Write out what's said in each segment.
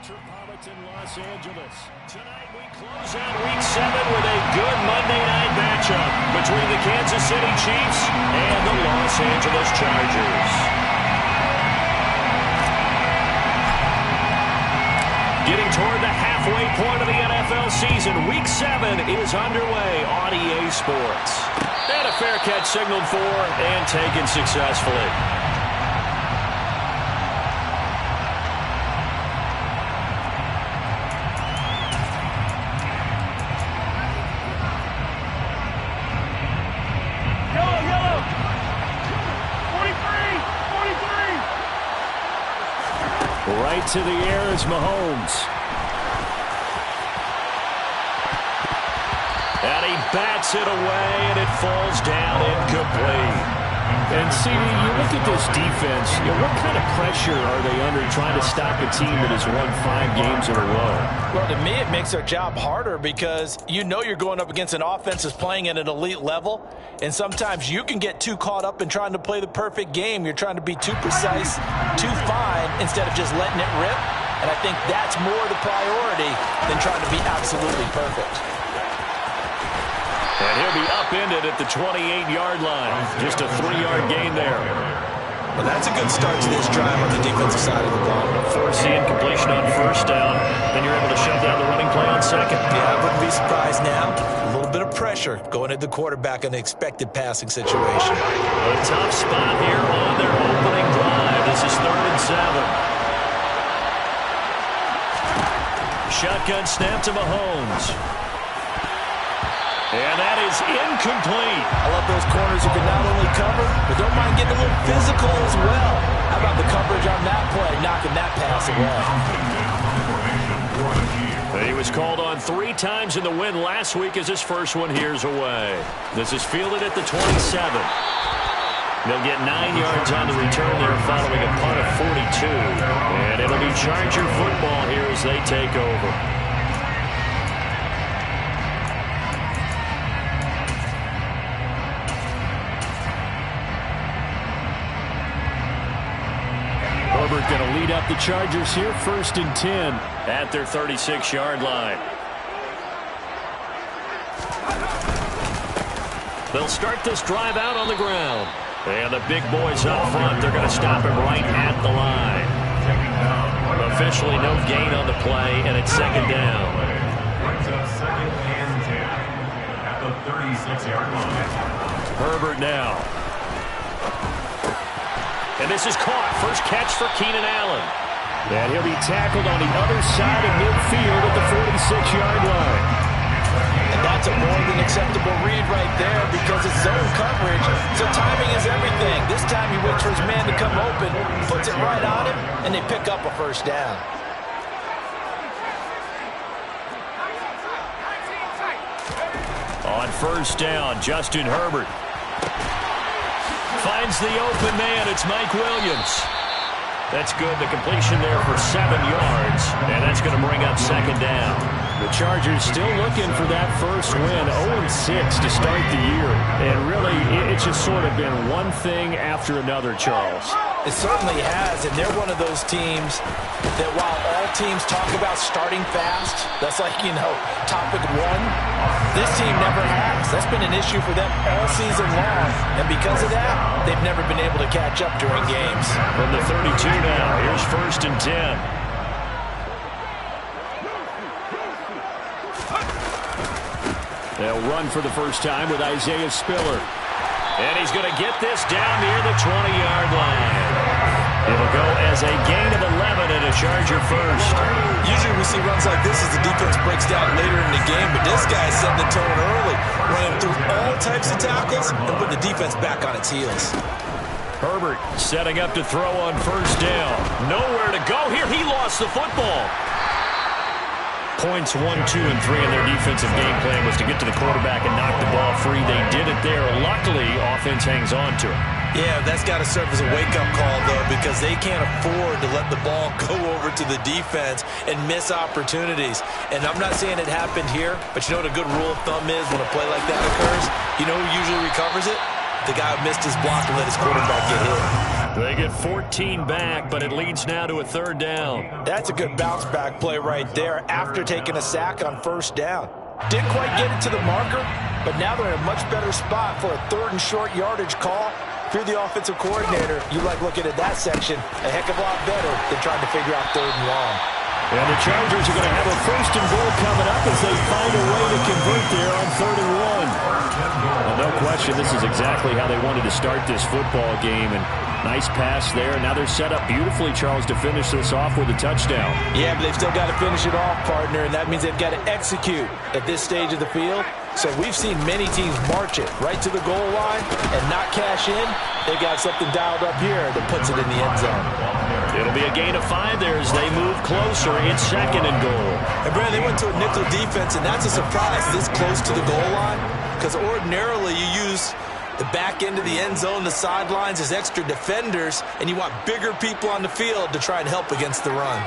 Metropolitan Los Angeles. Tonight we close out Week 7 with a good Monday night matchup between the Kansas City Chiefs and the Los Angeles Chargers. Getting toward the halfway point of the NFL season, Week 7 is underway on EA Sports. And a fair catch signaled for and taken successfully. Right to the air is Mahomes. And he bats it away, and it falls down incomplete. And, CD, you look at this defense, what kind of pressure are they under trying to stop a team that has won 5 games in a row? Well, to me, it makes their job harder because you know you're going up against an offense that's playing at an elite level, and sometimes you can get too caught up in trying to play the perfect game. You're trying to be too precise, too fine, instead of just letting it rip. And I think that's more the priority than trying to be absolutely perfect. And he'll be upended at the 28-yard line. Just a 3-yard gain there. Well, that's a good start to this drive on the defensive side of the ball. Force the incompletion on first down. Then you're able to shut down the running play on second. Yeah, I wouldn't be surprised now. A little bit of pressure going at the quarterback in an expected passing situation. A tough spot here on their opening drive. This is 3rd and 7. Shotgun snap to Mahomes. And that is incomplete. I love those corners who can not only cover, but don't mind getting a little physical as well. How about the coverage on that play, knocking that pass away? He was called on 3 times in the win last week as his first one here's away. This is fielded at the 27. They'll get 9 yards on the return there following a punt of 42. And it'll be Charger football here as they take over. Herbert going to lead up the Chargers here, 1st and 10 at their 36-yard line. They'll start this drive out on the ground. And the big boys up front, they're going to stop him right at the line. Officially no gain on the play, and it's 2nd down. At the 36-yard line. Herbert now. And this is caught. First catch for Keenan Allen. And he'll be tackled on the other side of midfield at the 46-yard line. And that's a more than acceptable read right there because it's zone coverage, so timing is everything. This time he waits for his man to come open, puts it right on him, and they pick up a 1st down. On 1st down, Justin Herbert finds the open man. It's Mike Williams. That's good. The completion there for 7 yards, and that's going to bring up 2nd down. The Chargers still looking for that first win, 0-6 to start the year. And really, it's just sort of been one thing after another, Charles. It certainly has, and they're one of those teams that while all teams talk about starting fast, that's like, topic 1, this team never has. That's been an issue for them all season long, and because of that, they've never been able to catch up during games. From the 32 now, here's 1st and 10. They'll run for the first time with Isaiah Spiller. And he's going to get this down near the 20-yard line. It'll go as a gain of 11 and a Charger first. Usually we see runs like this as the defense breaks down later in the game, but this guy's setting the tone early, running through all types of tackles and putting the defense back on its heels. Herbert setting up to throw on 1st down. Nowhere to go here. He lost the football. Points 1, 2, and 3 in their defensive game plan was to get to the quarterback and knock the ball free. They did it there. Luckily, offense hangs on to it. Yeah, that's got to serve as a wake-up call, though, because they can't afford to let the ball go over to the defense and miss opportunities. And I'm not saying it happened here, but you know what a good rule of thumb is when a play like that occurs? You know who usually recovers it? The guy who missed his block and let his quarterback get hit. They get 14 back, but it leads now to a 3rd down. That's a good bounce back play right there after taking a sack on 1st down. Didn't quite get it to the marker, but now they're in a much better spot for a 3rd and short yardage call. If you're the offensive coordinator, you like looking at that section a heck of a lot better than trying to figure out 3rd and long. And the Chargers are going to have a 1st and goal coming up as they find a way to convert there on 3rd and 1. Well, no question, this is exactly how they wanted to start this football game. And nice pass there. Now they're set up beautifully, Charles, to finish this off with a touchdown. Yeah, but they've still got to finish it off, partner, and that means they've got to execute at this stage of the field. So we've seen many teams march it right to the goal line and not cash in. They got something dialed up here that puts it in the end zone. It'll be a gain of 5 there as they move closer. It's 2nd and goal. And, Brandon, they went to a nickel defense, and that's a surprise this close to the goal line because ordinarily you use the back end of the end zone, the sidelines as extra defenders, and you want bigger people on the field to try and help against the run.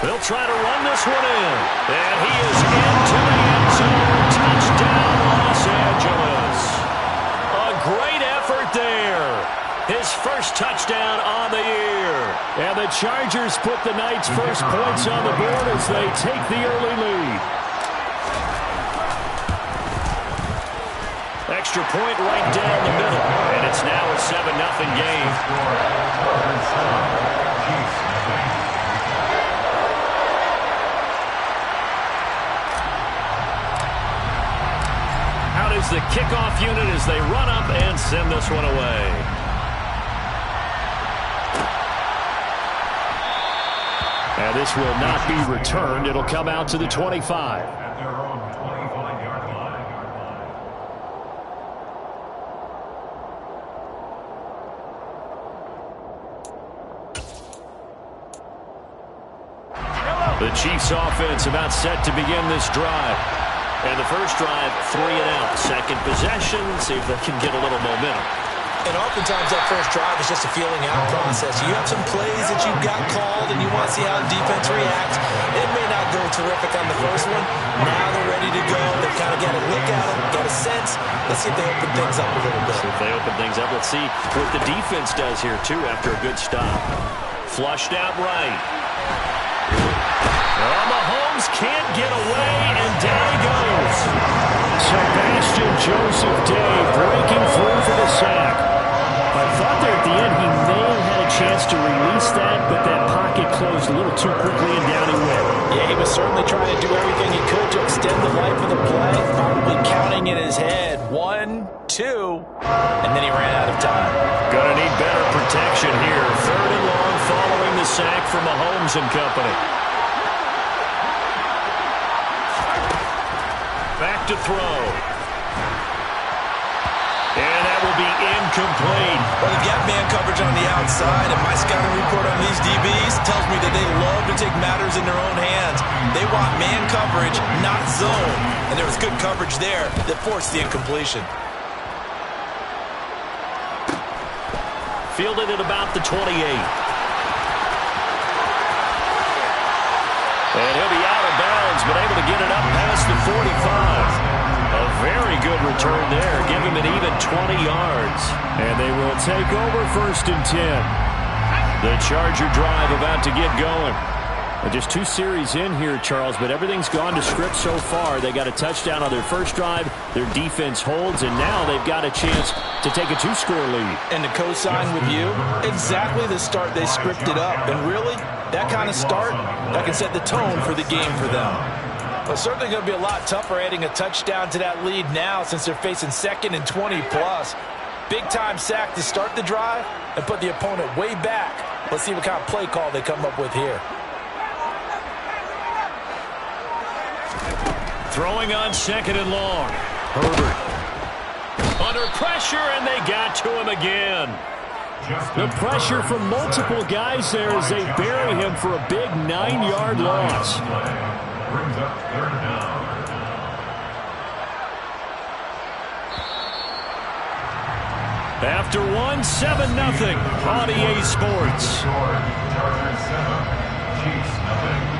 They'll try to run this one in. And he is into the end zone. Touchdown, Los Angeles. A great effort there. His first touchdown on the year. And the Chargers put the night's first points on the board as they take the early lead. Extra point right down the middle. And it's now a 7-0 game. Out is the kickoff unit as they run up and send this one away. And this will not be returned. It'll come out to the 25. At their own 25-yard line. The Chiefs offense about set to begin this drive. And the first drive, 3 and out. Second possession, see if they can get a little momentum. And oftentimes that first drive is just a feeling out process. You have some plays that you've got called and you want to see how the defense reacts. It may not go terrific on the first one. Now they're ready to go. They've kind of got a look at them, got a sense. Let's see if they open things up a little bit. See if they open things up. Let's see what the defense does here, too, after a good stop. Flushed out right. Oh, Mahomes can't get away, and down he goes. Sebastian Joseph Day breaking through for the sack. I thought there at the end he may have had a chance to release that, but that pocket closed a little too quickly, and down he went. Yeah, he was certainly trying to do everything he could to extend the life of the play, probably counting in his head. 1, 2, and then he ran out of time. Gonna need better protection here. 3rd and long following the sack from Mahomes and company. Back to throw. And that will be incomplete. Well, they've got man coverage on the outside, and my scouting report on these DBs tells me that they love to take matters in their own hands. They want man coverage, not zone. And there was good coverage there that forced the incompletion. Fielded at about the 28. And he'll be out of bounds, but able to get it up past the 45. A very good return there. Give him an even 20 yards. And they will take over 1st and 10. The Charger drive about to get going. Just 2 series in here, Charles, but everything's gone to script so far. They got a touchdown on their first drive. Their defense holds, and now they've got a chance to take a 2-score lead. And to co-sign with you, exactly the start they scripted up. And really, that kind of start, that can set the tone for the game for them. But certainly going to be a lot tougher adding a touchdown to that lead now since they're facing 2nd and 20+. Big-time sack to start the drive and put the opponent way back. Let's see what kind of play call they come up with here. Throwing on 2nd and long. Herbert. Under pressure, and they got to him again. The pressure from multiple guys there as they bury him for a big 9-yard loss. Brings up 3rd down. After 1, 7-0 on EA Sports. Chargers 7, Chiefs 0.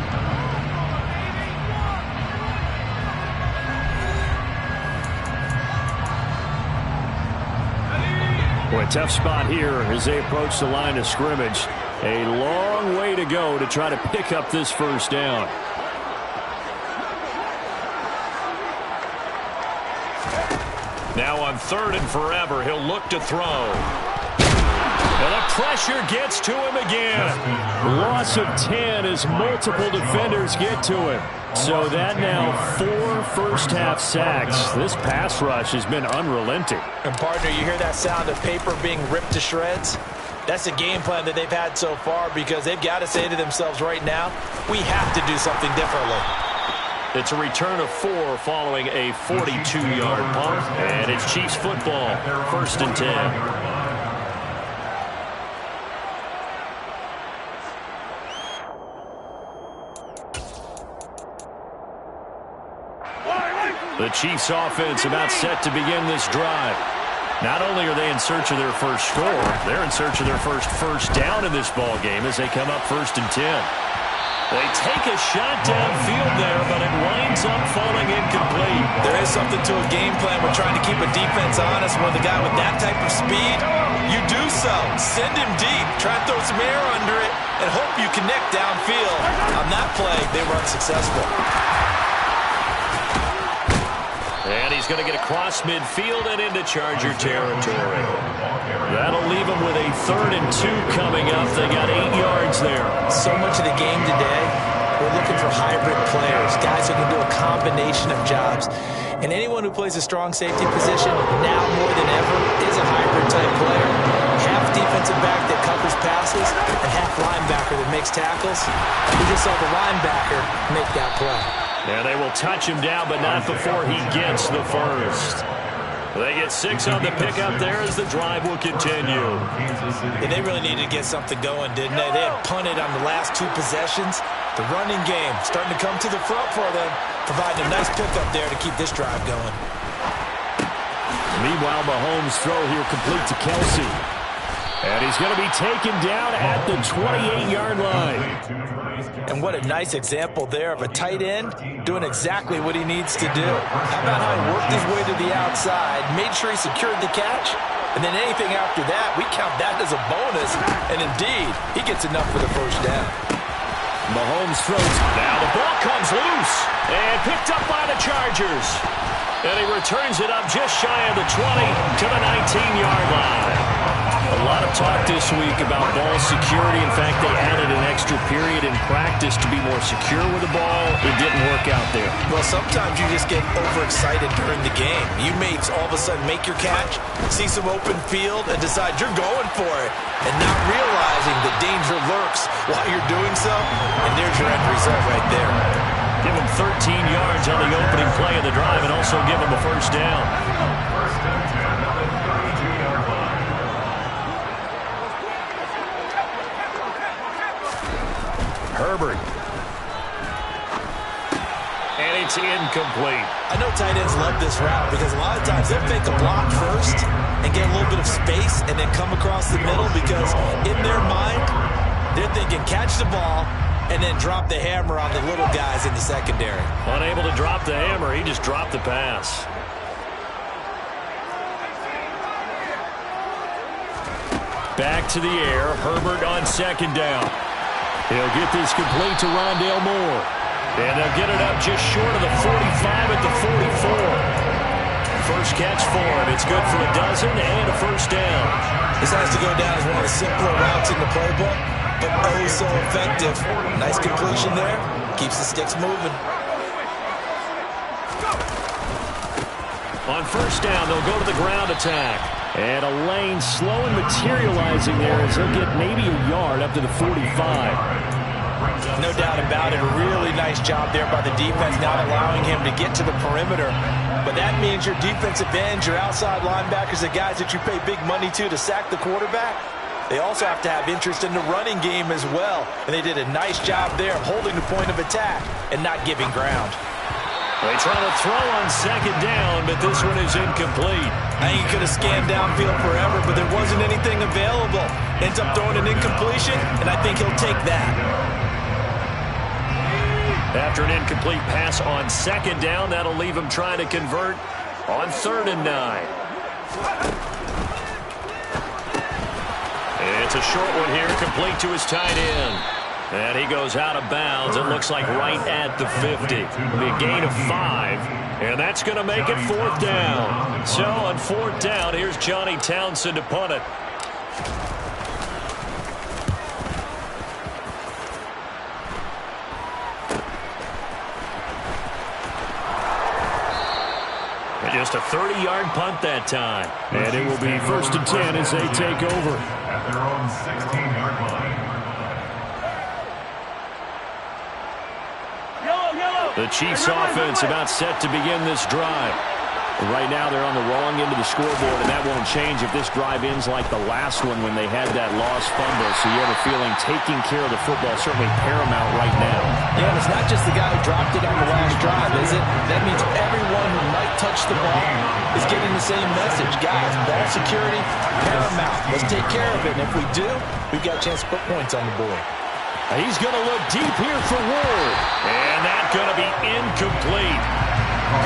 Tough spot here as they approach the line of scrimmage. A long way to go to try to pick up this first down. Now on 3rd and forever, he'll look to throw. And the pressure gets to him again. Loss of 10 as multiple defenders get to him. So that now 4 first-half sacks. This pass rush has been unrelenting. And, partner, you hear that sound of paper being ripped to shreds? That's the game plan that they've had so far because they've got to say to themselves right now, we have to do something differently. It's a return of 4 following a 42-yard punt. And it's Chiefs football, 1st and 10. The Chiefs offense about set to begin this drive. Not only are they in search of their first score, they're in search of their first down in this ball game as they come up 1st and 10. They take a shot downfield there, but it winds up falling incomplete. There is something to a game plan. We're trying to keep a defense honest. When the guy with that type of speed, you do so. Send him deep. Try and throw some air under it and hope you connect downfield. On that play, they were unsuccessful. And he's going to get across midfield and into Charger territory. That'll leave him with a 3rd and 2 coming up. They got 8 yards there. So much of the game today, we're looking for hybrid players, guys who can do a combination of jobs. And anyone who plays a strong safety position, now more than ever, is a hybrid-type player. Half defensive back that covers passes and half linebacker that makes tackles. We just saw the linebacker make that play. And they will touch him down, but not before he gets the first. They get 6 on the pickup there as the drive will continue. And they really needed to get something going, didn't they? They had punted on the last 2 possessions. The running game starting to come to the front for them, providing a nice pickup there to keep this drive going. Meanwhile, Mahomes' throw here complete to Kelsey. And he's going to be taken down at the 28-yard line. And what a nice example there of a tight end doing exactly what he needs to do. How about how he worked his way to the outside, made sure he secured the catch, and then anything after that, we count that as a bonus. And indeed, he gets enough for the first down. Mahomes throws. Now the ball comes loose and picked up by the Chargers. And he returns it up just shy of the 20 to the 19-yard line. A lot of talk this week about ball security. In fact, they added an extra period in practice to be more secure with the ball. It didn't work out there. Well, sometimes you just get overexcited during the game. You may all of a sudden make your catch, see some open field, and decide you're going for it, and not realizing the danger lurks while you're doing so. And there's your end result right there. Give him 13 yards on the opening play of the drive and also give him a first down. Herbert. And it's incomplete. I know tight ends love this route because a lot of times they'll fake a block first and get a little bit of space and then come across the middle because in their mind, they're thinking catch the ball and then drop the hammer on the little guys in the secondary. Unable to drop the hammer, he just dropped the pass. Back to the air, Herbert on 2nd down. He'll get this complete to Rondale Moore. And they'll get it up just short of the 45 at the 44. First catch for him. It's good for a dozen and a first down. This has to go down as one of the simpler routes in the playbook, but oh so effective. Nice completion there. Keeps the sticks moving. On first down, they'll go to the ground attack. And a lane slow and materializing there as he'll get maybe a yard up to the 45. No doubt about it. A really nice job there by the defense, not allowing him to get to the perimeter. But that means your defensive ends, your outside linebackers, the guys that you pay big money to sack the quarterback, they also have to have interest in the running game as well. And they did a nice job there of holding the point of attack and not giving ground. They try to throw on 2nd down, but this one is incomplete. I think he could have scanned downfield forever, but there wasn't anything available. Ends up throwing an incompletion, and I think he'll take that. After an incomplete pass on 2nd down, that'll leave him trying to convert on 3rd and 9. It's a short one here, complete to his tight end. And he goes out of bounds. It looks like right at the 50. It'll be a gain of 5, and that's going to make it 4th down. So on 4th down, here's Johnny Townsend to punt it. Just a 30-yard punt that time. And it will be 1st and 10 as they take over. At their own 16-yard line. The Chiefs offense about set to begin this drive. Right now they're on the wrong end of the scoreboard, and that won't change if this drive ends like the last one when they had that lost fumble. So you have a feeling taking care of the football is certainly paramount right now. Yeah, and it's not just the guy who dropped it on the last drive, is it? That means everyone who might touch the ball is getting the same message. Guys, ball security, paramount. Let's take care of it, and if we do, we've got a chance to put points on the board. He's going to look deep here for Ward. And that's going to be incomplete.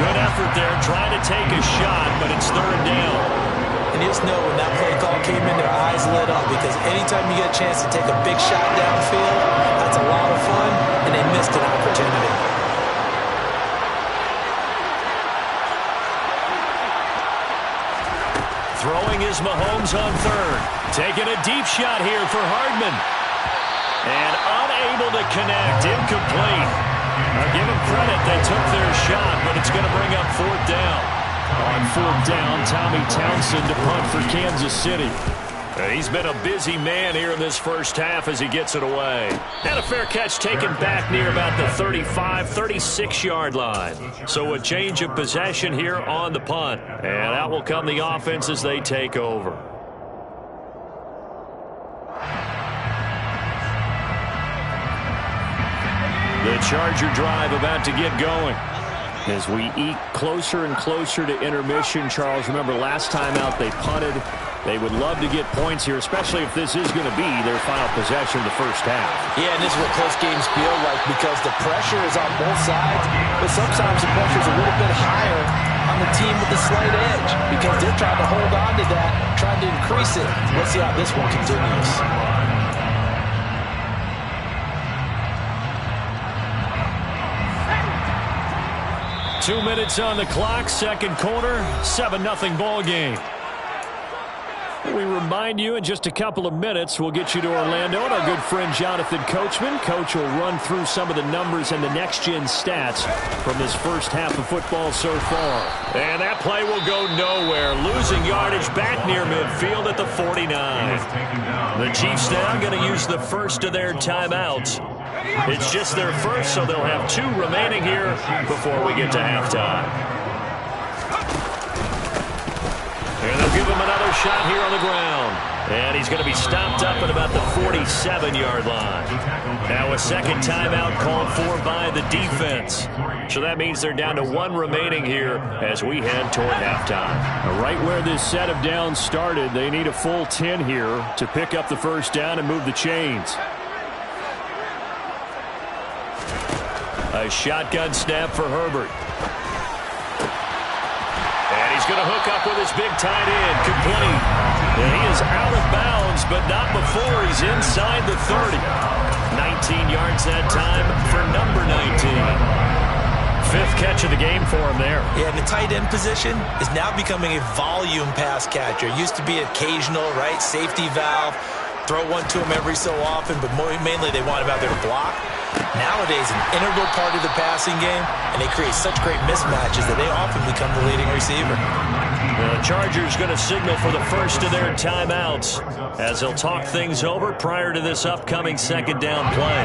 Good effort there, trying to take a shot, but it's 3rd down. And you just know when that play call came in, their eyes lit up, because anytime you get a chance to take a big shot downfield, that's a lot of fun, and they missed an opportunity. Throwing is Mahomes on 3rd. Taking a deep shot here for Hardman. And unable to connect, incomplete. I'll give them credit, they took their shot, but it's going to bring up 4th down. On 4th down, Tommy Townsend to punt for Kansas City. He's been a busy man here in this first half as he gets it away. And a fair catch taken back near about the 35, 36-yard line. So a change of possession here on the punt. And out will come the offense as they take over. The Charger drive about to get going. As we eke closer and closer to intermission, Charles, remember last time out they punted. They would love to get points here, especially if this is going to be their final possession of the first half. Yeah, and this is what close games feel like, because the pressure is on both sides, but sometimes the pressure is a little bit higher on the team with the slight edge, because they're trying to hold on to that, trying to increase it. Let's see how this one continues. 2 minutes on the clock, second quarter, 7-0 ball game. We remind you in just a couple of minutes, we'll get you to Orlando and our good friend Jonathan Coachman. Coach will run through some of the numbers and the next-gen stats from this first half of football so far. And that play will go nowhere. Losing yardage back near midfield at the 49. The Chiefs now going to use the first of their timeouts. It's just their first, so they'll have 2 remaining here before we get to halftime. And they'll give him another shot here on the ground. And he's going to be stopped up at about the 47-yard line. Now a second timeout called for by the defense. So that means they're down to 1 remaining here as we head toward halftime. Right where this set of downs started, they need a full 10 here to pick up the first down and move the chains. A shotgun snap for Herbert. And he's going to hook up with his big tight end, complete. And he is out of bounds, but not before he's inside the 30. 19 yards that time for number 19. 5th catch of the game for him there. Yeah, and the tight end position is now becoming a volume pass catcher. It used to be occasional, right? Safety valve. Throw one to him every so often, but mainly they want him out there to block. Nowadays, an integral part of the passing game, and they create such great mismatches that they often become the leading receiver. The Chargers going to signal for the first of their timeouts as they'll talk things over prior to this upcoming second down play.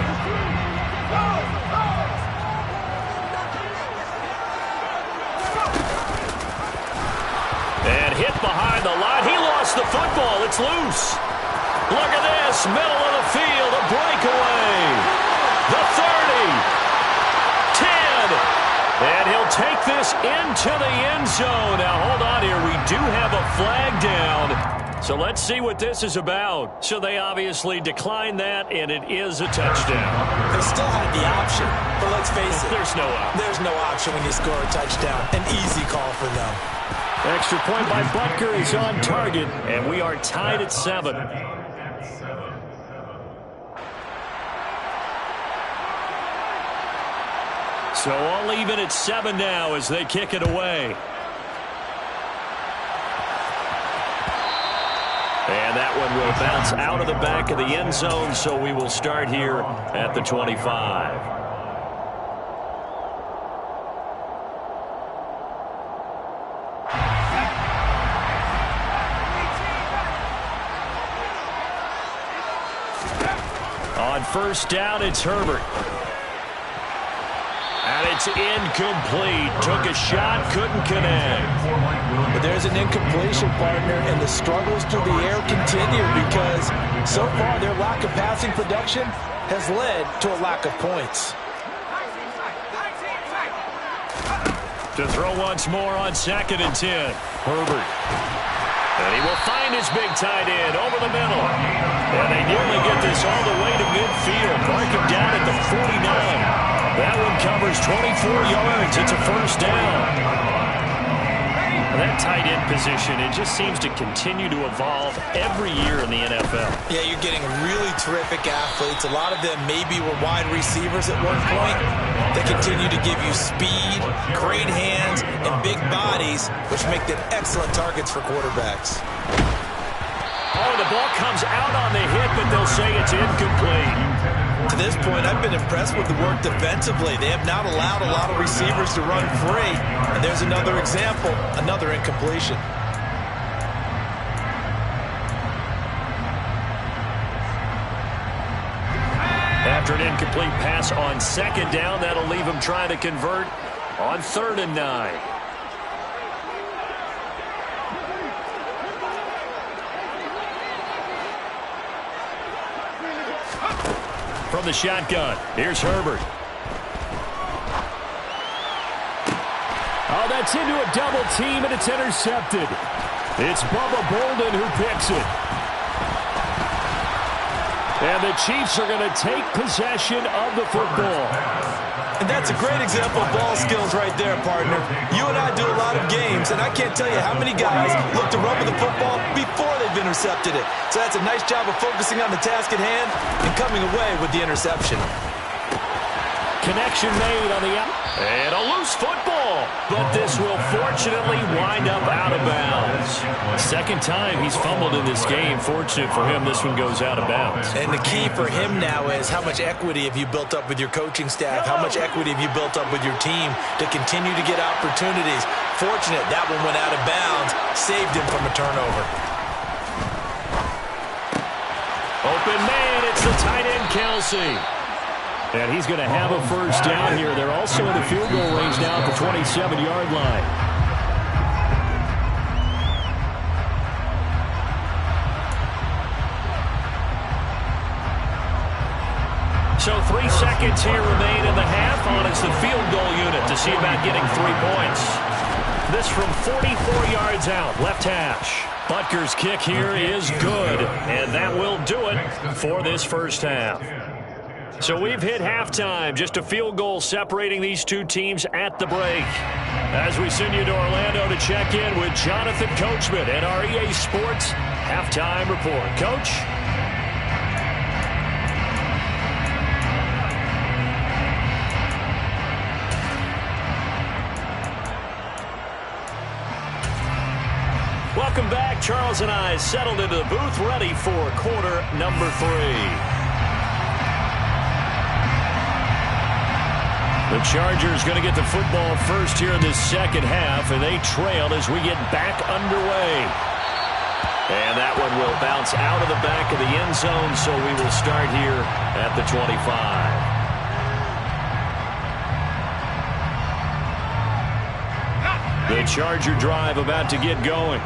And hit behind the line. He lost the football. It's loose. Look at this. Middle of the field. A breakaway. The 30, 10, and he'll take this into the end zone. Now, hold on here. We do have a flag down, so let's see what this is about. So they obviously declined that, and it is a touchdown. They still had the option, but let's face it. There's no option. There's no option when you score a touchdown. An easy call for them. Extra point by Butker is on target, And we are tied at 7. So all even at 7 now as they kick it away. And that one will bounce out of the back of the end zone, so we will start here at the 25. On first down, it's Herbert. And it's incomplete. Took a shot, couldn't connect. But there's an incompletion, partner, and the struggles through the air continue because so far their lack of passing production has led to a lack of points. To throw once more on 2nd and 10. Herbert. And he will find his big tight end over the middle. And they nearly get this all the way to midfield. Mark him down at the 49. That one covers 24 yards. It's a first down. That tight end position, it just seems to continue to evolve every year in the NFL. Yeah, you're getting really terrific athletes. A lot of them maybe were wide receivers at one point. They continue to give you speed, great hands, and big bodies, which make them excellent targets for quarterbacks. Oh, the ball comes out on the hit, but they'll say it's incomplete. To this point, I've been impressed with the work defensively. They have not allowed a lot of receivers to run free. And there's another example, another incompletion. After an incomplete pass on 2nd down, that'll leave him trying to convert on 3rd and 9. From the shotgun, here's Herbert. Oh, that's into a double team, and it's intercepted. It's Bubba Bolden who picks it. And the Chiefs are going to take possession of the football. And that's a great example of ball skills right there, partner. You and I do a lot of games, and I can't tell you how many guys look to run with the football before they've intercepted it. So that's a nice job of focusing on the task at hand and coming away with the interception. Connection made on the out. And a loose football. But this will fortunately wind up out of bounds. Second time he's fumbled in this game. Fortunate for him, this one goes out of bounds. And the key for him now is how much equity have you built up with your coaching staff? How much equity have you built up with your team to continue to get opportunities? Fortunate that one went out of bounds. Saved him from a turnover. Open man. It's the tight end, Kelsey. And he's going to have a first down here. They're also in the field goal range now at the 27-yard line. So 3 seconds here remain in the half on it's the field goal unit to see about getting 3 points. This from 44 yards out, left hash. Butker's kick here is good, and that will do it for this first half. So we've hit halftime, just a field goal separating these two teams at the break. As we send you to Orlando to check in with Jonathan Coachman at our EA Sports Halftime Report. Coach? Welcome back. Charles and I settled into the booth, ready for quarter number 3. The Chargers going to get the football first here in this second half, and they trail as we get back underway. And that one will bounce out of the back of the end zone, so we will start here at the 25. The Charger drive about to get going.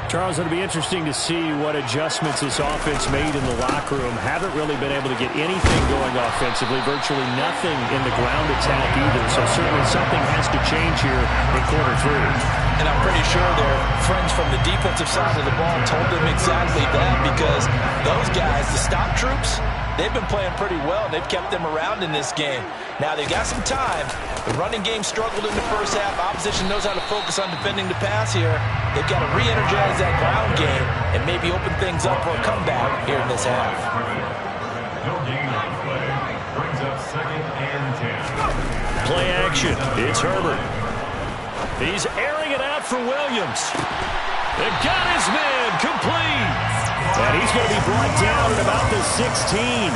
Charles, it'll be interesting to see what adjustments this offense made in the locker room. Haven't really been able to get anything going offensively, virtually nothing in the ground attack either. So certainly something has to change here in quarter 3. And I'm pretty sure their friends from the defensive side of the ball told them exactly that, because those guys, the stop troops, they've been playing pretty well, and they've kept them around in this game. Now, they've got some time. The running game struggled in the first half. Opposition knows how to focus on defending the pass here. They've got to re-energize that ground game and maybe open things up for a comeback here in this half. No gain on play. Brings up second and 10. Play action. It's Herbert. He's airing it out for Williams. It got his man complete. And he's going to be brought down at about the 16.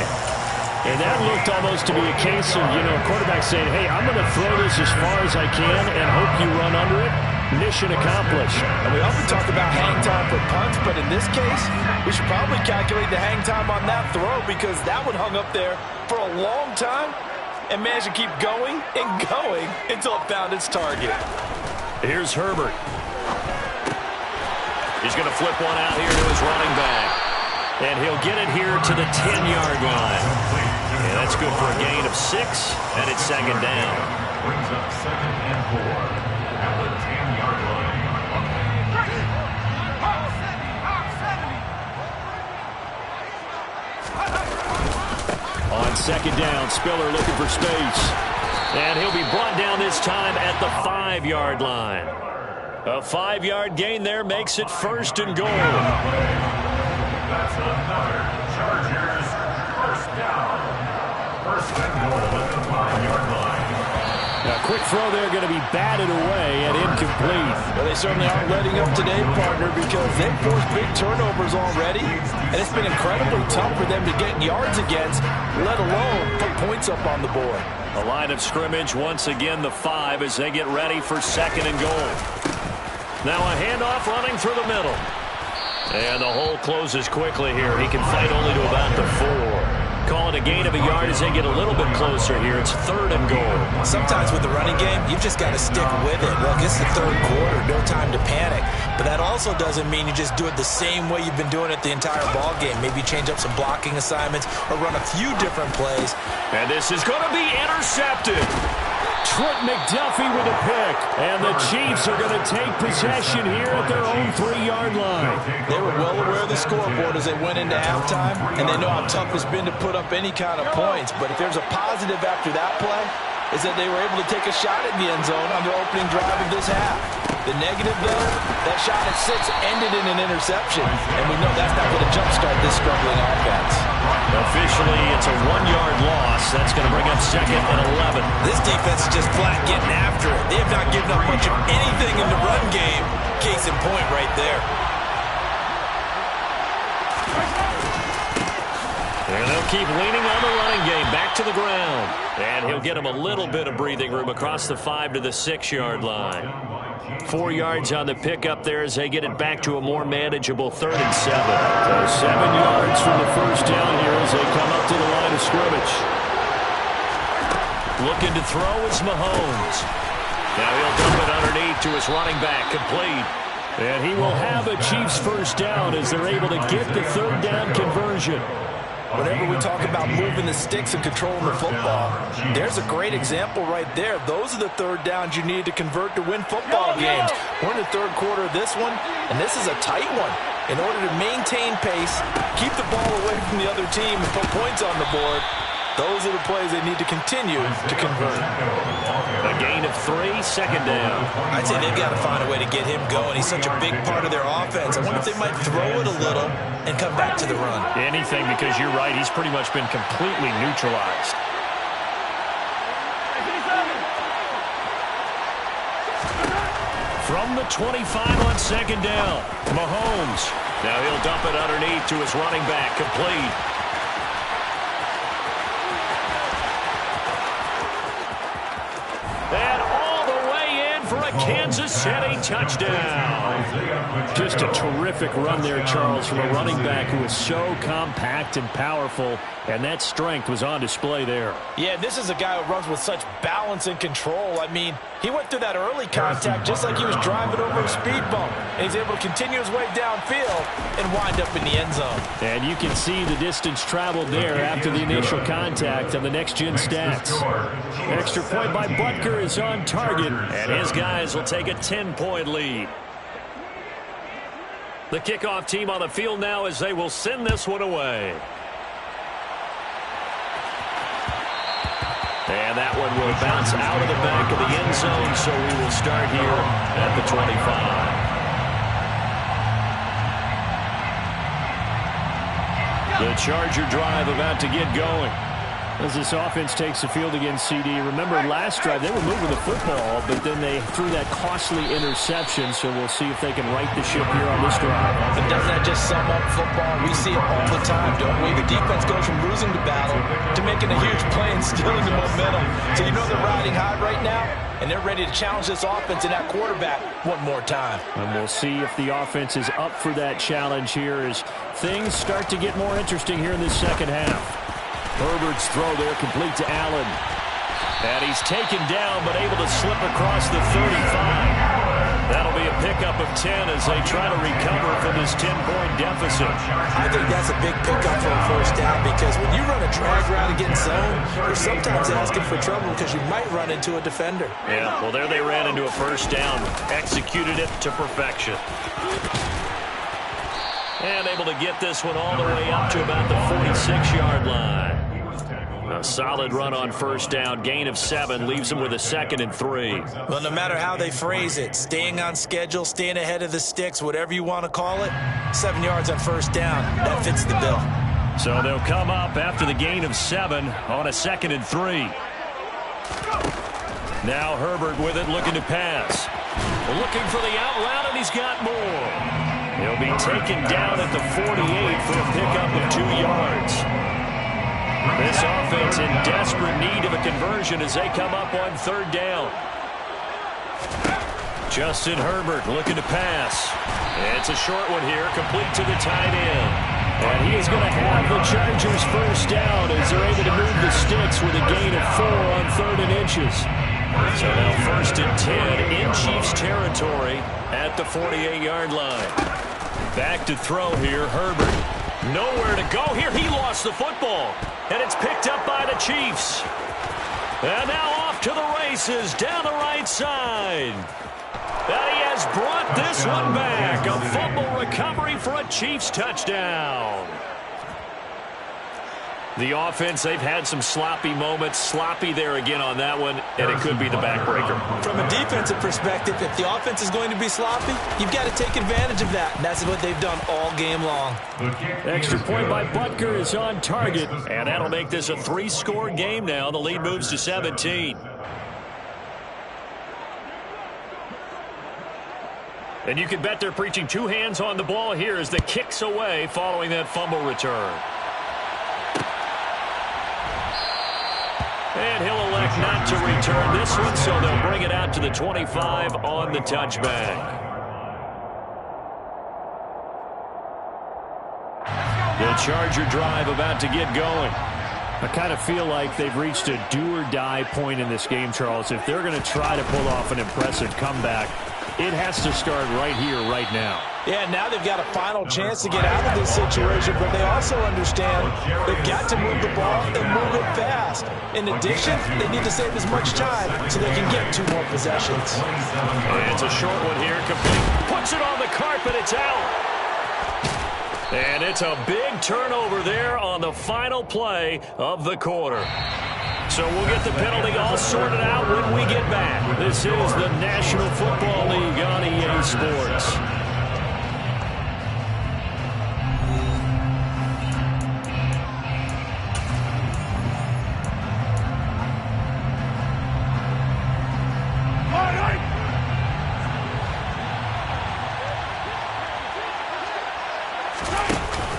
And that looked almost to be a case of, a quarterback saying, hey, I'm going to throw this as far as I can and hope you run under it. Mission accomplished. And we often talk about hang time for punts, but in this case, we should probably calculate the hang time on that throw because that one hung up there for a long time and managed to keep going and going until it found its target. Here's Herbert. He's going to flip one out here to his running back. And he'll get it here to the 10-yard line. And that's good for a gain of 6, and it's second down. Brings up second and 4 at the 10-yard line. On second down, Spiller looking for space. And he'll be brought down this time at the 5-yard line. A 5-yard gain there makes it first and goal. That's another Chargers first down. First and goal at the 5-yard line. A quick throw there going to be batted away and incomplete. Well, they certainly aren't letting up today, partner, because they've forced big turnovers already, and it's been incredibly tough for them to get yards against, let alone put points up on the board. A line of scrimmage, once again the 5 as they get ready for second and goal. Now a handoff running through the middle. And the hole closes quickly here. He can fight only to about the 4. Call it a gain of a yard as they get a little bit closer here. It's third and goal. Sometimes with the running game, you've just got to stick with it. Look, it's the third quarter, no time to panic. But that also doesn't mean you just do it the same way you've been doing it the entire ball game. Maybe change up some blocking assignments or run a few different plays. And this is going to be intercepted. Trent McDuffie with a pick. And the Chiefs are going to take possession here at their own 3-yard line. They were well aware of the scoreboard as they went into halftime, and they know how tough it's been to put up any kind of points. But if there's a positive after that play, is that they were able to take a shot at the end zone on their opening drive of this half. The negative, though, that shot at 6 ended in an interception, and we know that's not going to jumpstart this struggling offense. Officially, it's a 1-yard loss. That's going to bring up second and 11. This defense is just flat getting after it. They have not given up much of anything in the run game. Case in point right there. And they'll keep leaning on the running game back to the ground. And he'll get him a little bit of breathing room across the 5 to the 6-yard line. 4 yards on the pickup there as they get it back to a more manageable 3rd and 7. So 7 yards from the first down here as they come up to the line of scrimmage. Looking to throw is Mahomes. Now he'll dump it underneath to his running back, complete. And he will have a Chiefs first down as they're able to get the 3rd down conversion. Whenever we talk about moving the sticks and controlling the football, there's a great example right there. Those are the 3rd downs you need to convert to win football games. We're in the 3rd quarter of this one, and this is a tight one. In order to maintain pace, keep the ball away from the other team, and put points on the board, those are the plays they need to continue to convert. A gain of 3, second down. I'd say they've got to find a way to get him going. He's such a big part of their offense. I wonder if they might throw it a little and come back to the run. Anything, because you're right, he's pretty much been completely neutralized. From the 25 on second down, Mahomes. Now he'll dump it underneath to his running back, complete. And all the way in for a Kansas City touchdown. Just a terrific run there, Charles, from a running back who is so compact and powerful, and that strength was on display there. Yeah, this is a guy who runs with such balance and control. I mean, he went through that early contact just like he was driving over a speed bump, and he's able to continue his way downfield and wind up in the end zone. And you can see the distance traveled there after the initial contact on the next-gen stats. Extra point by Butker is on target, and his guys will take a 10-point lead. The kickoff team on the field now as they will send this one away. And that one will bounce out of the back of the end zone, so we will start here at the 25. The Charger drive about to get going. As this offense takes the field against CD, remember last drive they were moving the football, but then they threw that costly interception, so we'll see if they can right the ship here on this drive. But doesn't that just sum up football? We see it all the time, don't we? The defense goes from losing the battle to making a huge play and stealing the momentum. So you know they're riding high right now, and they're ready to challenge this offense and that quarterback one more time. And we'll see if the offense is up for that challenge here as things start to get more interesting here in this second half. Herbert's throw there complete to Allen. And he's taken down but able to slip across the 35. That'll be a pickup of 10 as they try to recover from this 10-point deficit. I think that's a big pickup for a first down because when you run a drag route against zone, you're sometimes asking for trouble because you might run into a defender. Yeah, well, there they ran into a first down. Executed it to perfection. And able to get this one all the way up to about the 46-yard line. A solid run on first down. Gain of 7 leaves them with a 2nd and 3. Well, no matter how they phrase it, staying on schedule, staying ahead of the sticks, whatever you want to call it, 7 yards on first down. That fits the bill. So they'll come up after the gain of 7 on a 2nd and 3. Now Herbert with it, looking to pass. Looking for the out route, and he's got more. He'll be taken down at the 48 for a pickup of 2 yards. This offense in desperate need of a conversion as they come up on third down. Justin Herbert looking to pass. It's a short one here, complete to the tight end. And he is going to have the Chargers first down as they're able to move the sticks with a gain of 4 on 3rd and inches. So now 1st and 10 in Chiefs territory at the 48-yard line. Back to throw here, Herbert. Nowhere to go here. He lost the football. And it's picked up by the Chiefs. And now off to the races down the right side. And he has brought this one back. A fumble recovery for a Chiefs touchdown. The offense, they've had some sloppy moments. Sloppy there again on that one, and it could be the backbreaker. From a defensive perspective, if the offense is going to be sloppy, you've got to take advantage of that. And that's what they've done all game long. Extra point by Butker is on target, and that'll make this a 3-score game now. The lead moves to 17. And you can bet they're preaching 2 hands on the ball here as the kick's away following that fumble return. And he'll elect not to return this one, so they'll bring it out to the 25 on the touchback. The Charger drive about to get going. I kind of feel like they've reached a do-or-die point in this game, Charles. If they're going to try to pull off an impressive comeback, it has to start right here, right now. Yeah, now they've got a final chance to get out of this situation, but they also understand they've got to move the ball and move it fast. In addition, they need to save as much time so they can get 2 more possessions. It's a short one here, complete. Puts it on the carpet, it's out. And it's a big turnover there on the final play of the quarter. So we'll get the penalty all sorted out when we get back. This is the National Football League on EA Sports.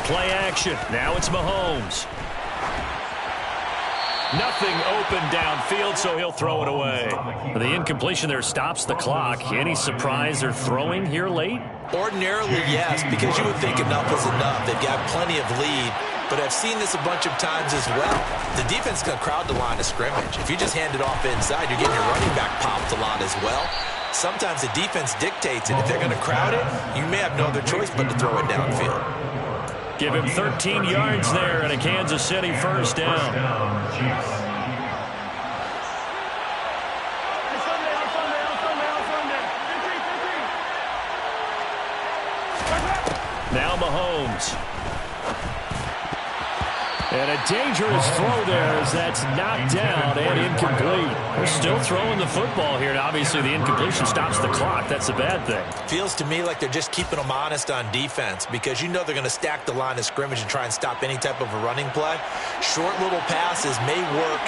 Play action. Now it's Mahomes. Nothing open downfield, so he'll throw it away. The incompletion there stops the clock. Any surprise they're throwing here late? Ordinarily, yes, because you would think enough is enough. They've got plenty of lead, but I've seen this a bunch of times as well. The defense is going to crowd the line of scrimmage. If you just hand it off inside, you're getting your running back popped a lot as well. Sometimes the defense dictates it. If they're going to crowd it, you may have no other choice but to throw it downfield. Give him 13 yards there and a Kansas City first down. Now Mahomes. And a dangerous throw there as that's knocked down and incomplete. They're still throwing the football here, and obviously the incompletion stops the clock. That's a bad thing. Feels to me like they're just keeping them honest on defense because you know they're going to stack the line of scrimmage and try and stop any type of a running play. Short little passes may work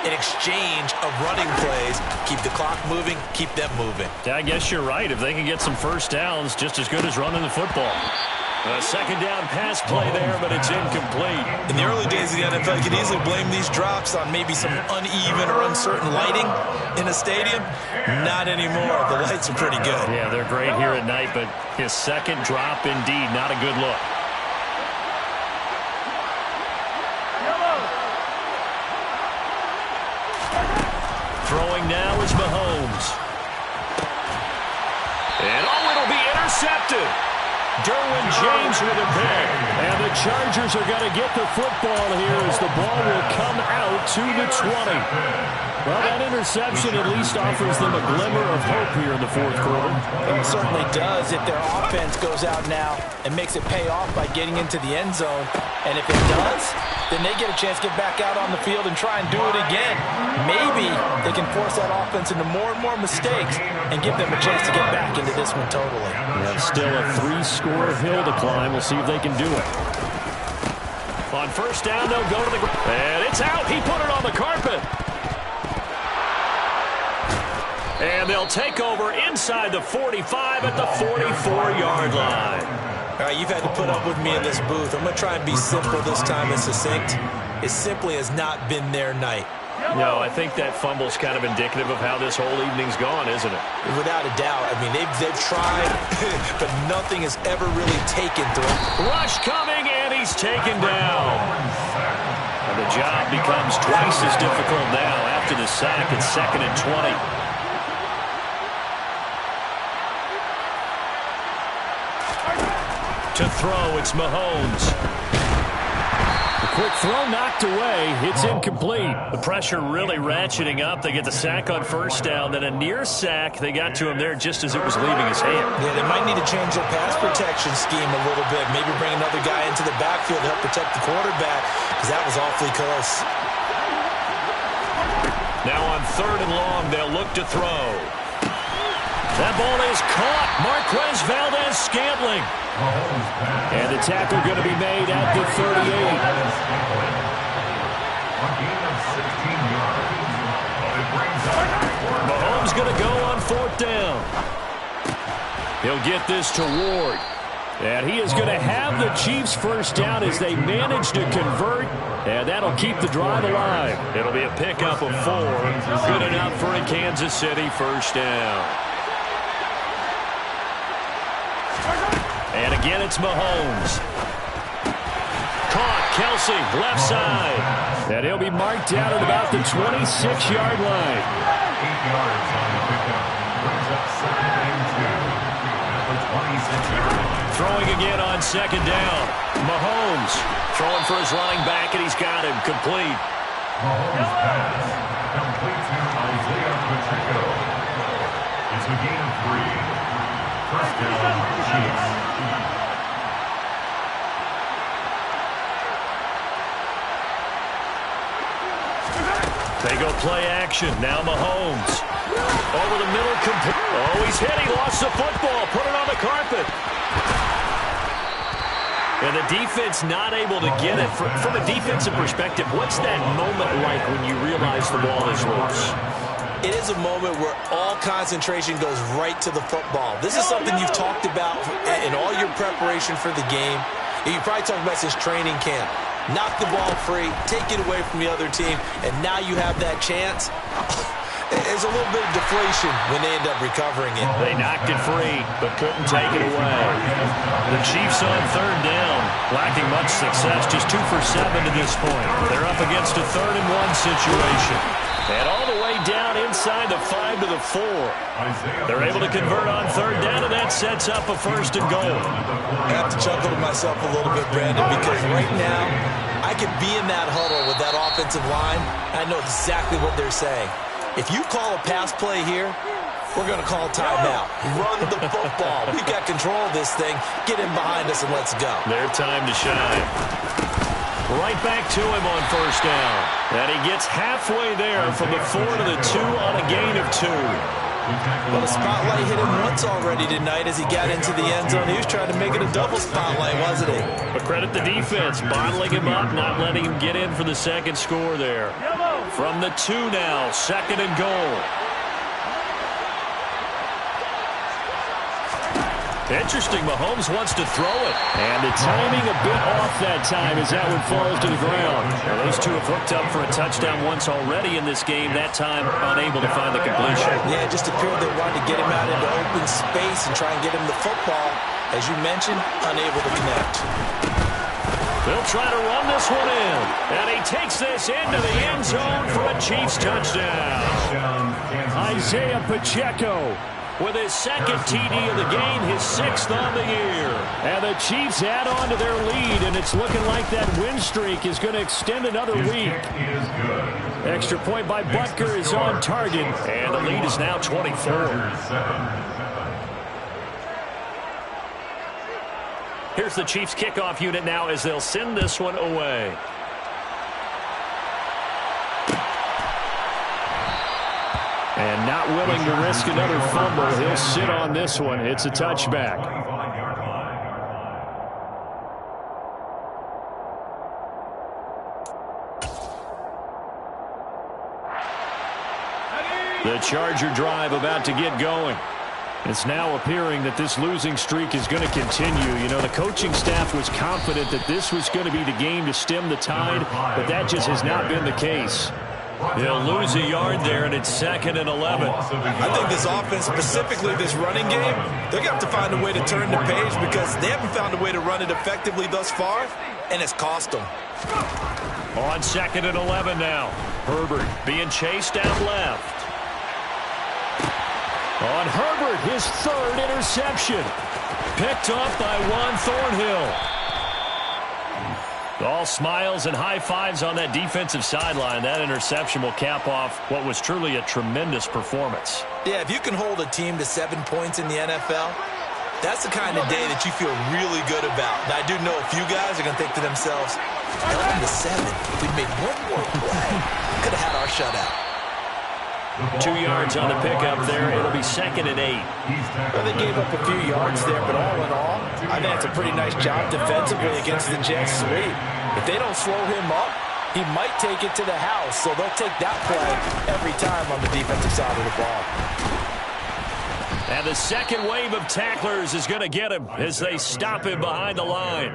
in exchange of running plays. Keep the clock moving, keep them moving. Yeah, I guess you're right. If they can get some first downs, just as good as running the football. A second down pass play there, but it's incomplete. In the early days of the NFL, you could easily blame these drops on maybe some uneven or uncertain lighting in a stadium. Not anymore. The lights are pretty good. Yeah, they're great here at night, but his second drop, indeed, not a good look. Throwing now is Mahomes. And it'll be intercepted. Derwin James with a pick. And the Chargers are going to get the football here as the ball will come out to the 20. Well, that interception at least offers them a glimmer of hope here in the fourth quarter. It certainly does if their offense goes out now and makes it pay off by getting into the end zone. And if it does, then they get a chance to get back out on the field and try and do it again. Maybe they can force that offense into more and more mistakes and give them a chance to get back into this one totally. Yeah, still a 3-score hill to climb. We'll see if they can do it. On first down, they'll go to the ground. And it's out. He put it on the carpet. And they'll take over inside the 45 at the 44-yard line. All right, you've had to put up with me in this booth. I'm going to try and be simple this time and succinct. It simply has not been their night. No, I think that fumble's kind of indicative of how this whole evening's gone, isn't it? Without a doubt. I mean, they've tried, but nothing has ever really taken through. Rush coming, and he's taken down. And the job becomes twice as difficult now after the sack. It's 2nd and 20. To throw, it's Mahomes. The quick throw knocked away. It's incomplete. The pressure really ratcheting up. They get the sack on first down. Then a near sack. They got to him there just as it was leaving his hand. Yeah, they might need to change their pass protection scheme a little bit. Maybe bring another guy into the backfield to help protect the quarterback because that was awfully close. Now on 3rd and long, they'll look to throw. That ball is caught. Marquez Valdez-Scantling. And the tackle going to be made at the 38. Mahomes going to go on 4th down. He'll get this to Ward. And he is going to have the Chiefs first down as they manage to convert. And that'll keep the drive alive. It'll be a pickup of 4. Good enough for a Kansas City first down. And again, it's Mahomes. Caught, Kelsey, left side. And he'll be marked down at about the 26-yard line. 8 yards on the pickup. Brings up 2nd and 2. Throwing again on 2nd down. Mahomes throwing for his running back, and he's got him complete. Mahomes pass. Complete to Isaiah Pacheco. It's a gain of 3. First down, Chiefs. They go play action. Now Mahomes. Over the middle. Oh, he's hit. He lost the football. Put it on the carpet. And the defense not able to get it. From a defensive perspective, what's that moment like when you realize the ball is loose? It is a moment where all concentration goes right to the football. This is something you've talked about in all your preparation for the game. You probably talked about since training camp. Knock the ball free, take it away from the other team, and now you have that chance. There's a little bit of deflation when they end up recovering it. They knocked it free, but couldn't take it away. The Chiefs on 3rd down, lacking much success, just 2 for 7 to this point. They're up against a 3rd and 1 situation. And all the way down inside the 5 to the 4. They're able to convert on 3rd down, and that sets up a 1st and goal. I have to chuckle to myself a little bit, Brandon, because right now I could be in that huddle with that offensive line. I know exactly what they're saying. If you call a pass play here, we're going to call timeout. Run the football. We've got control of this thing. Get in behind us and let's go. Their time to shine. Right back to him on first down. And he gets halfway there from the 4 to the 2 on a gain of 2. Well, the spotlight hit him once already tonight as he got into the end zone. He was trying to make it a double spotlight, wasn't he? But credit the defense, bottling him up, not letting him get in for the second score there. From the 2 now, 2nd and goal. Interesting, Mahomes wants to throw it. And the timing a bit off that time as that one falls to the ground. Now, those two have hooked up for a touchdown once already in this game, that time unable to find the completion. Yeah, it just appeared they wanted to get him out into open space and try and get him the football. As you mentioned, unable to connect. They'll try to run this one in. And he takes this into the end zone for a Chiefs touchdown. Isaiah Pacheco with his second TD of the game, his 6th on the year. And the Chiefs add on to their lead, and it's looking like that win streak is going to extend another week. Extra point by Butker is on target, and the lead is now 24. Here's the Chiefs kickoff unit now as they'll send this one away. And not willing to risk another fumble. He'll sit on this one. It's a touchback. The Charger drive about to get going. It's now appearing that this losing streak is going to continue. You know, the coaching staff was confident that this was going to be the game to stem the tide, but that just has not been the case. They'll lose a yard there, and it's 2nd and 11. I think this offense, specifically this running game, they're going to have to find a way to turn the page because they haven't found a way to run it effectively thus far, and it's cost them. On 2nd and 11 now. Herbert being chased down left. On Herbert, his 3rd interception. Picked up by Juan Thornhill. All smiles and high fives on that defensive sideline. That interception will cap off what was truly a tremendous performance. Yeah, if you can hold a team to 7 points in the NFL, that's the kind of day that you feel really good about. Now, I do know a few guys are going to think to themselves, 11 to 7, if we made one more play, could have had our shutout. 2 yards on the pickup there. It'll be 2nd and 8. Well, they gave up a few yards there, but all in all, I think that's a pretty nice job defensively against the Jets sweep. If they don't slow him up, he might take it to the house, so they'll take that play every time on the defensive side of the ball. And the second wave of tacklers is going to get him as they stop him behind the line.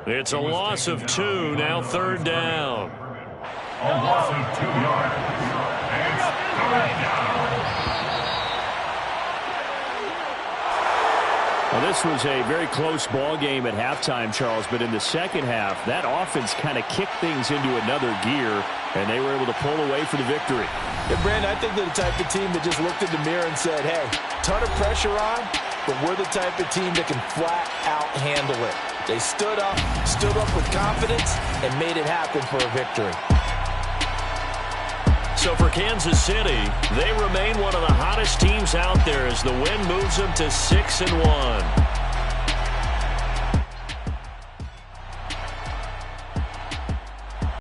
It's a loss of 2, now 3rd down. A loss of 2 yards. And 3rd down. Well, this was a very close ball game at halftime, Charles, but in the second half, that offense kind of kicked things into another gear, and they were able to pull away for the victory. Yeah, Brandon, I think they're the type of team that just looked in the mirror and said, hey, ton of pressure on, but we're the type of team that can flat out handle it. They stood up with confidence, and made it happen for a victory. So for Kansas City, they remain one of the hottest teams out there as the win moves them to 6-1.